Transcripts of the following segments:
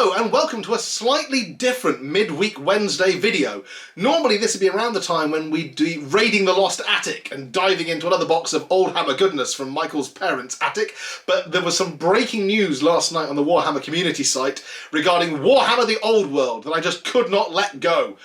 Hello and welcome to a slightly different midweek Wednesday video. Normally this would be around the time when we'd be raiding the lost attic and diving into another box of old Hammer goodness from Michael's parents' attic, but there was some breaking news last night on the Warhammer Community site regarding Warhammer The Old World that I just could not let go.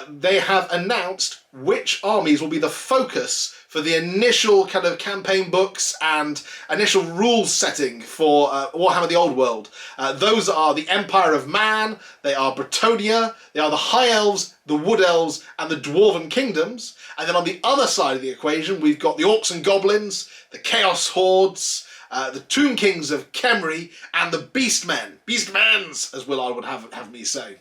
They have announced which armies will be the focus for the initial kind of campaign books and initial rules setting for Warhammer The Old World. Those are the Empire of Man, they are Bretonia, they are the High Elves, the Wood Elves, and the Dwarven Kingdoms. And then on the other side of the equation, we've got the Orcs and Goblins, the Chaos Hordes, the Tomb Kings of Khemri, and the Beastmen. Beastmans, as Willard would have me say.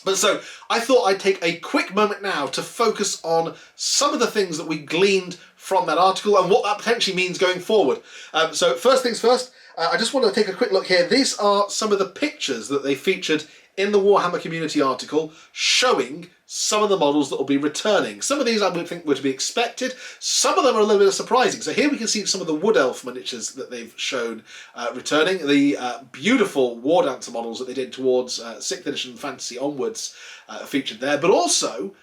But so, I thought I'd take a quick moment now to focus on some of the things that we gleaned from that article and what that potentially means going forward. So first things first, I just want to take a quick look here. These are some of the pictures that they featured in the Warhammer Community article showing some of the models that will be returning. Some of these I would think were to be expected. Some of them are a little bit surprising. So here we can see some of the Wood Elf miniatures that they've shown returning. The beautiful War Dancer models that they did towards 6th edition Fantasy onwards featured there. But also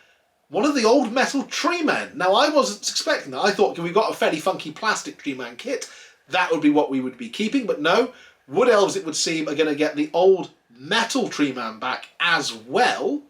one of the old metal Tree Men. Now I wasn't expecting that. I thought we got a fairly funky plastic Tree Man kit. That would be what we would be keeping. But no, Wood Elves, it would seem, are going to get the old metal Tree Man back as well.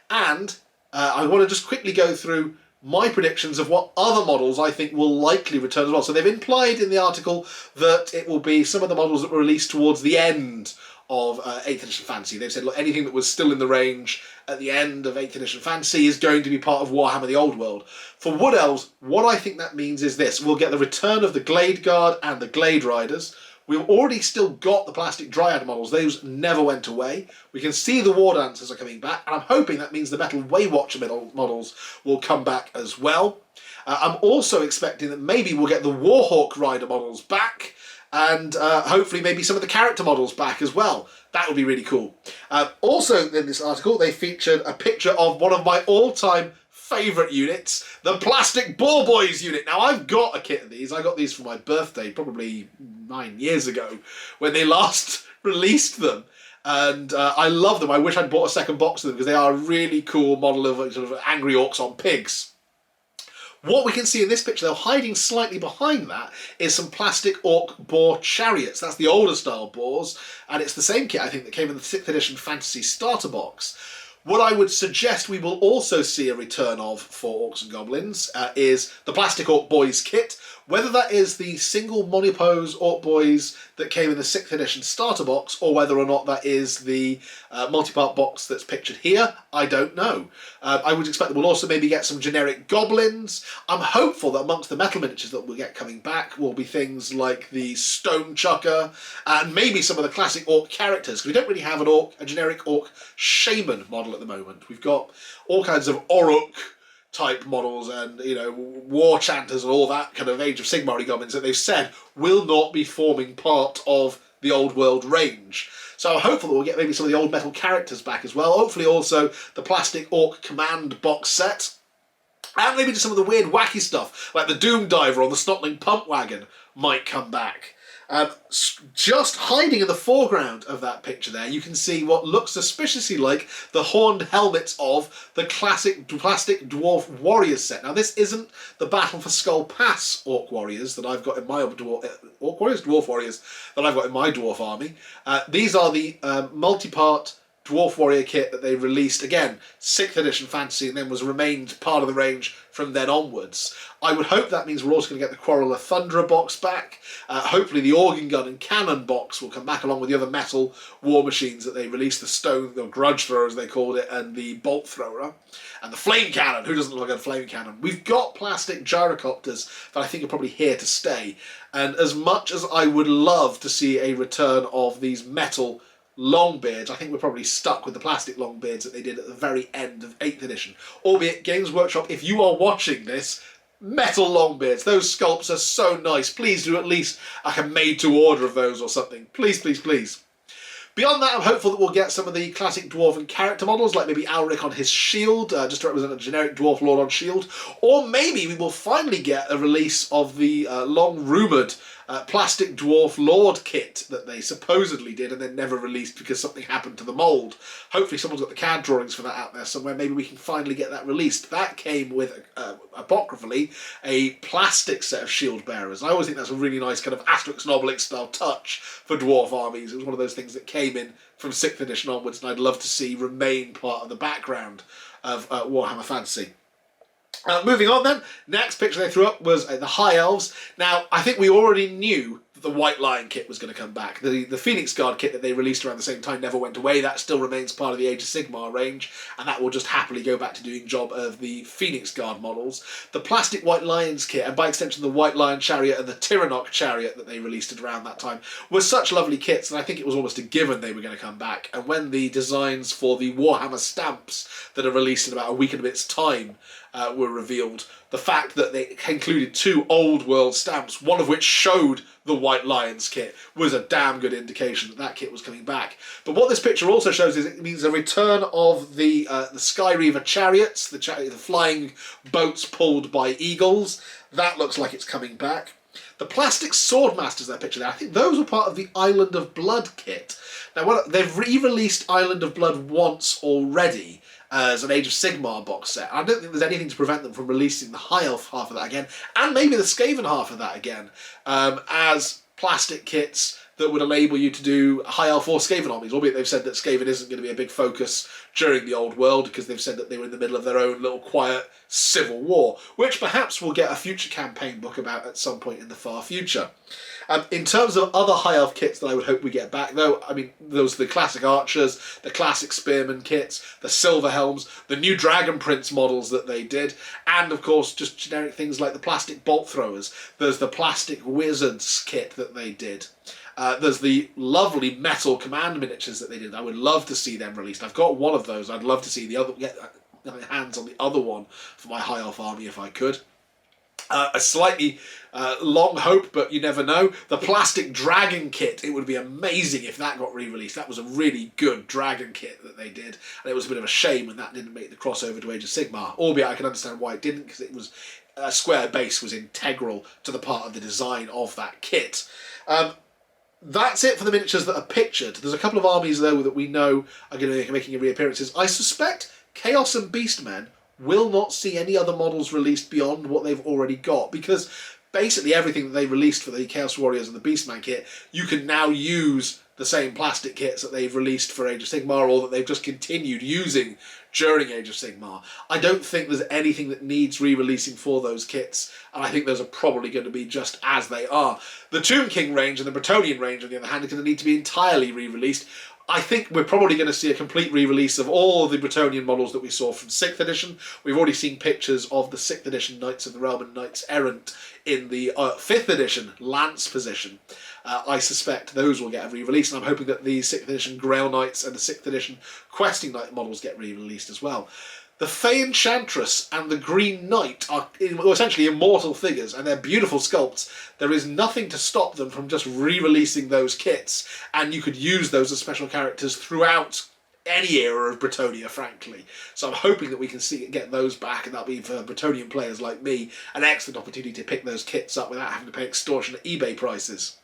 And I want to just quickly go through my predictions of what other models I think will likely return as well. So they've implied in the article that it will be some of the models that were released towards the end of 8th edition Fantasy. They've said, look, anything that was still in the range at the end of 8th edition Fantasy is going to be part of Warhammer The Old World. For Wood Elves, what I think that means is this. We'll get the return of the Glade Guard and the Glade Riders. We've already still got the plastic Dryad models. Those never went away. We can see the War Dancers are coming back, and I'm hoping that means the Metal Waywatcher models will come back as well. I'm also expecting that maybe we'll get the Warhawk Rider models back, and hopefully maybe some of the character models back as well. That would be really cool. Also in this article, they featured a picture of one of my all-time favourite units, the Plastic Ball Boys unit. Now, I've got a kit of these. I got these for my birthday probably 9 years ago when they last released them. And I love them. I wish I'd bought a second box of them because they are a really cool model of sort of angry orcs on pigs. What we can see in this picture, though, hiding slightly behind that, is some plastic orc boar chariots. That's the older style boars, and it's the same kit, I think, that came in the 6th edition Fantasy starter box. What I would suggest we will also see a return of for Orcs and Goblins is the Plastic Orc Boys kit. Whether that is the single monopose Orc Boys that came in the 6th edition starter box, or whether or not that is the multi-part box that's pictured here, I don't know. I would expect that we'll also maybe get some generic goblins. I'm hopeful that amongst the metal miniatures that we'll get coming back will be things like the Stone Chucker and maybe some of the classic orc characters, because we don't really have a generic orc shaman model at the moment. We've got all kinds of Oruk type models and, you know, war chanters and all that kind of Age of Sigmar goblins that they've said will not be forming part of the Old World range. So I'm hopeful that we'll get maybe some of the old metal characters back as well. Hopefully also the Plastic Orc Command box set. And maybe just some of the weird wacky stuff, like the Doom Diver or the Snotling Pump Wagon might come back. Just hiding in the foreground of that picture there, you can see what looks suspiciously like the horned helmets of the classic plastic Dwarf Warriors set. Now, this isn't the Battle for Skull Pass Orc Warriors that I've got in my Dwarf Warriors that I've got in my Dwarf army. These are the multi-part Dwarf Warrior kit that they released, again, 6th edition Fantasy, and then remained part of the range from then onwards. I would hope that means we're also going to get the Quarrel of Thunderer box back. Hopefully the Organ Gun and Cannon box will come back along with the other metal war machines that they released, the Stone, the Grudge Thrower as they called it, and the Bolt Thrower. And the Flame Cannon, who doesn't look at a Flame Cannon? We've got plastic gyrocopters that I think are probably here to stay. And as much as I would love to see a return of these metal Longbeards, I think we're probably stuck with the plastic Longbeards that they did at the very end of 8th edition. Albeit, Games Workshop, if you are watching this, metal Longbeards, those sculpts are so nice. Please do at least like a made-to-order of those or something. Please, please, please. Beyond that, I'm hopeful that we'll get some of the classic Dwarven character models, like maybe Alric on his shield, just to represent a generic Dwarf Lord on shield. Or maybe we will finally get a release of the long-rumoured plastic dwarf lord kit that they supposedly did and then never released because something happened to the mould. Hopefully someone's got the CAD drawings for that out there somewhere. Maybe we can finally get that released. That came with, apocryphally, a plastic set of shield bearers. I always think that's a really nice kind of Asterix and Obelix style touch for dwarf armies. It was one of those things that came in from 6th edition onwards, and I'd love to see remain part of the background of Warhammer Fantasy. Moving on then, next picture they threw up was the High Elves. Now, I think we already knew that the White Lion kit was going to come back. The Phoenix Guard kit that they released around the same time never went away. That still remains part of the Age of Sigmar range, and that will just happily go back to doing job of the Phoenix Guard models. The plastic White Lions kit, and by extension the White Lion Chariot and the Tyrannok Chariot that they released at around that time, were such lovely kits that I think it was almost a given they were going to come back. And when the designs for the Warhammer stamps that are released in about a week and a bit's time were revealed, the fact that they included 2 old world stamps, one of which showed the White Lions kit, was a damn good indication that that kit was coming back. But what this picture also shows is it means a return of the Sky Reaver chariots, the flying boats pulled by eagles. That looks like it's coming back. The plastic Swordmasters, that picture there, I think those were part of the Island of Blood kit. Now, they've re-released Island of Blood once already as an Age of Sigmar box set. I don't think there's anything to prevent them from releasing the High Elf half of that again, and maybe the Skaven half of that again, as plastic kits that would enable you to do High Elf or Skaven armies, albeit they've said that Skaven isn't going to be a big focus during the Old World because they've said that they were in the middle of their own little quiet civil war, which perhaps we'll get a future campaign book about at some point in the far future. In terms of other High Elf kits that I would hope we get back, though, I mean, those are the classic archers, the classic spearman kits, the silver helms, the new Dragon Prince models that they did, and of course just generic things like the plastic bolt throwers. There's the plastic wizards kit that they did. There's the lovely metal command miniatures that they did. I would love to see them released. I've got one of those. I'd love to see the other, get my hands on the other one for my High Elf army if I could. A slightly long hope, but you never know. The plastic dragon kit, it would be amazing if that got re-released. That was a really good dragon kit that they did, and it was a bit of a shame when that didn't make the crossover to Age of Sigmar, albeit I can understand why it didn't, because it was a square base was integral to the part of the design of that kit. That's it for the miniatures that are pictured. There's a couple of armies, though, that we know are going to be making reappearances. I suspect Chaos and Beastmen will not see any other models released beyond what they've already got, because basically everything that they released for the Chaos Warriors and the Beastman kit, you can now use the same plastic kits that they've released for Age of Sigmar, or that they've just continued using during Age of Sigmar. I don't think there's anything that needs re-releasing for those kits, and I think those are probably going to be just as they are. The Tomb King range and the Bretonnian range, on the other hand, are going to need to be entirely re-released. I think we're probably going to see a complete re-release of all of the Bretonnian models that we saw from 6th edition. We've already seen pictures of the 6th edition Knights of the Realm and Knights Errant in the 5th edition Lance position. I suspect those will get a re-release, and I'm hoping that the 6th edition Grail Knights and the 6th edition Questing Knight models get re-released as well. The Fey Enchantress and the Green Knight are essentially immortal figures, and they're beautiful sculpts. There is nothing to stop them from just re-releasing those kits, and you could use those as special characters throughout any era of Bretonnia, frankly. So I'm hoping that we can get those back, and that'll be for Bretonnian players like me an excellent opportunity to pick those kits up without having to pay extortionate eBay prices.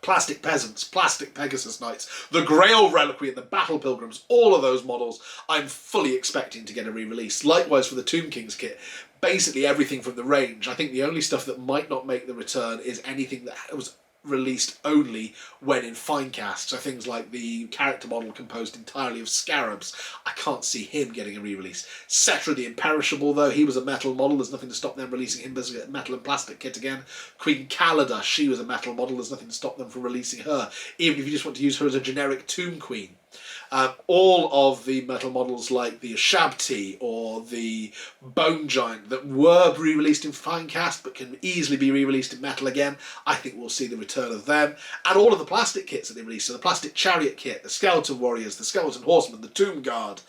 Plastic Peasants, Plastic Pegasus Knights, the Grail Reliquary and the Battle Pilgrims, all of those models I'm fully expecting to get a re-release. Likewise for the Tomb King's kit, basically everything from the range. I think the only stuff that might not make the return is anything that was released only when in Finecast. So things like the character model composed entirely of scarabs. I can't see him getting a re-release. Cetra the Imperishable, though, he was a metal model. There's nothing to stop them releasing him as a metal and plastic kit again. Queen Calida, she was a metal model. There's nothing to stop them from releasing her, even if you just want to use her as a generic Tomb Queen. All of the metal models like the Shabti or the Bone Giant that were re-released in Finecast but can easily be re-released in metal again, I think we'll see the return of them. And all of the plastic kits that they released, so the plastic Chariot kit, the Skeleton Warriors, the Skeleton Horsemen, the Tomb Guard,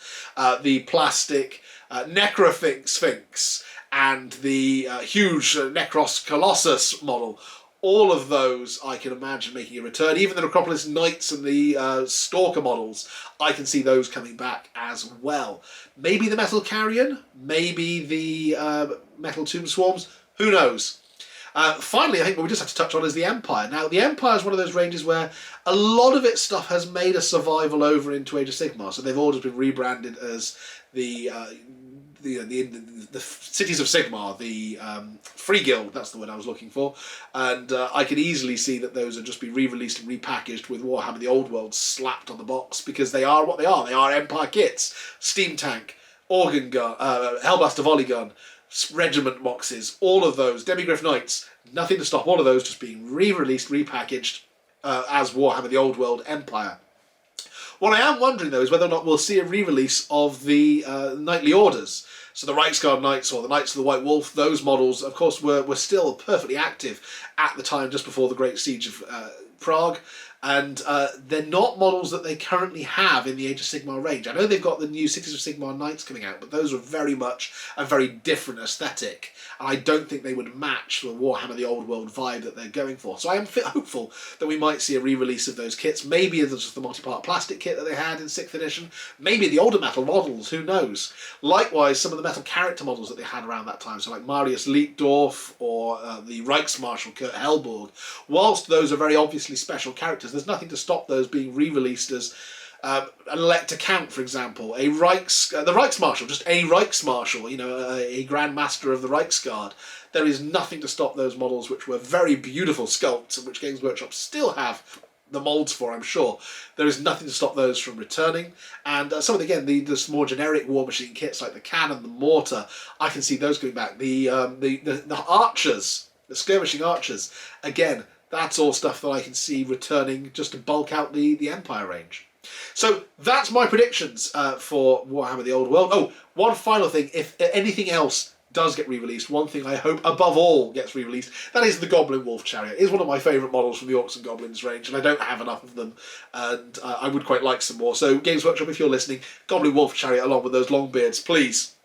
the plastic Necrosphinx, and the huge Necros Colossus model. All of those I can imagine making a return. Even the Necropolis Knights and the Stalker models, I can see those coming back as well. Maybe the Metal Carrion, maybe the Metal Tomb Swarms, who knows? Finally, I think what we just have to touch on is the Empire. Now, the Empire is one of those ranges where a lot of its stuff has made a survival over into Age of Sigmar. So they've all just been rebranded as the Cities of Sigmar, the Free Guild, that's the word I was looking for. And I could easily see that those will just be re-released and repackaged with Warhammer The Old World slapped on the box, because they are what they are. They are Empire kits. Steam Tank, Organ Gun, Hellblaster Volley Gun, Regiment boxes, all of those, Demigryph Knights, nothing to stop all of those just being re-released, repackaged as Warhammer The Old World Empire. What I am wondering, though, is whether or not we'll see a re-release of the Knightly Orders. So the Reiksguard Knights or the Knights of the White Wolf, those models, of course, were still perfectly active at the time, just before the Great Siege of Prague. And they're not models that they currently have in the Age of Sigmar range. I know they've got the new Cities of Sigmar Knights coming out, but those are very much a very different aesthetic. And I don't think they would match the Warhammer The Old World vibe that they're going for. So I am hopeful that we might see a re-release of those kits. Maybe it's just the multi-part plastic kit that they had in 6th edition. Maybe the older metal models, who knows. Likewise, some of the metal character models that they had around that time, so like Marius Leitdorf or the Reichsmarshal Kurt Hellborg. Whilst those are very obviously special characters, there's nothing to stop those being re-released as an Elector Count, for example, the Reichsmarshal, just a Reichsmarshal, you know, a Grand Master of the Reichsguard. There is nothing to stop those models, which were very beautiful sculpts, and which Games Workshop still have the moulds for, I'm sure. There is nothing to stop those from returning. And some of the, again, the more generic War Machine kits, like the cannon, the mortar, I can see those going back. The archers, the skirmishing archers, again, that's all stuff that I can see returning just to bulk out the Empire range. So that's my predictions for Warhammer The Old World. Oh, one final thing, if anything else does get re-released, one thing I hope above all gets re-released, that is the Goblin Wolf Chariot. It is one of my favourite models from the Orcs and Goblins range, and I don't have enough of them, and I would quite like some more. So Games Workshop, if you're listening, Goblin Wolf Chariot along with those long beards, please.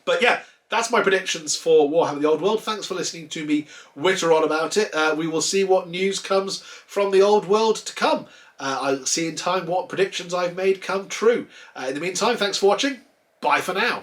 But yeah, that's my predictions for Warhammer The Old World. Thanks for listening to me witter on about it. We will see what news comes from the Old World to come. I'll see in time what predictions I've made come true. In the meantime, thanks for watching. Bye for now.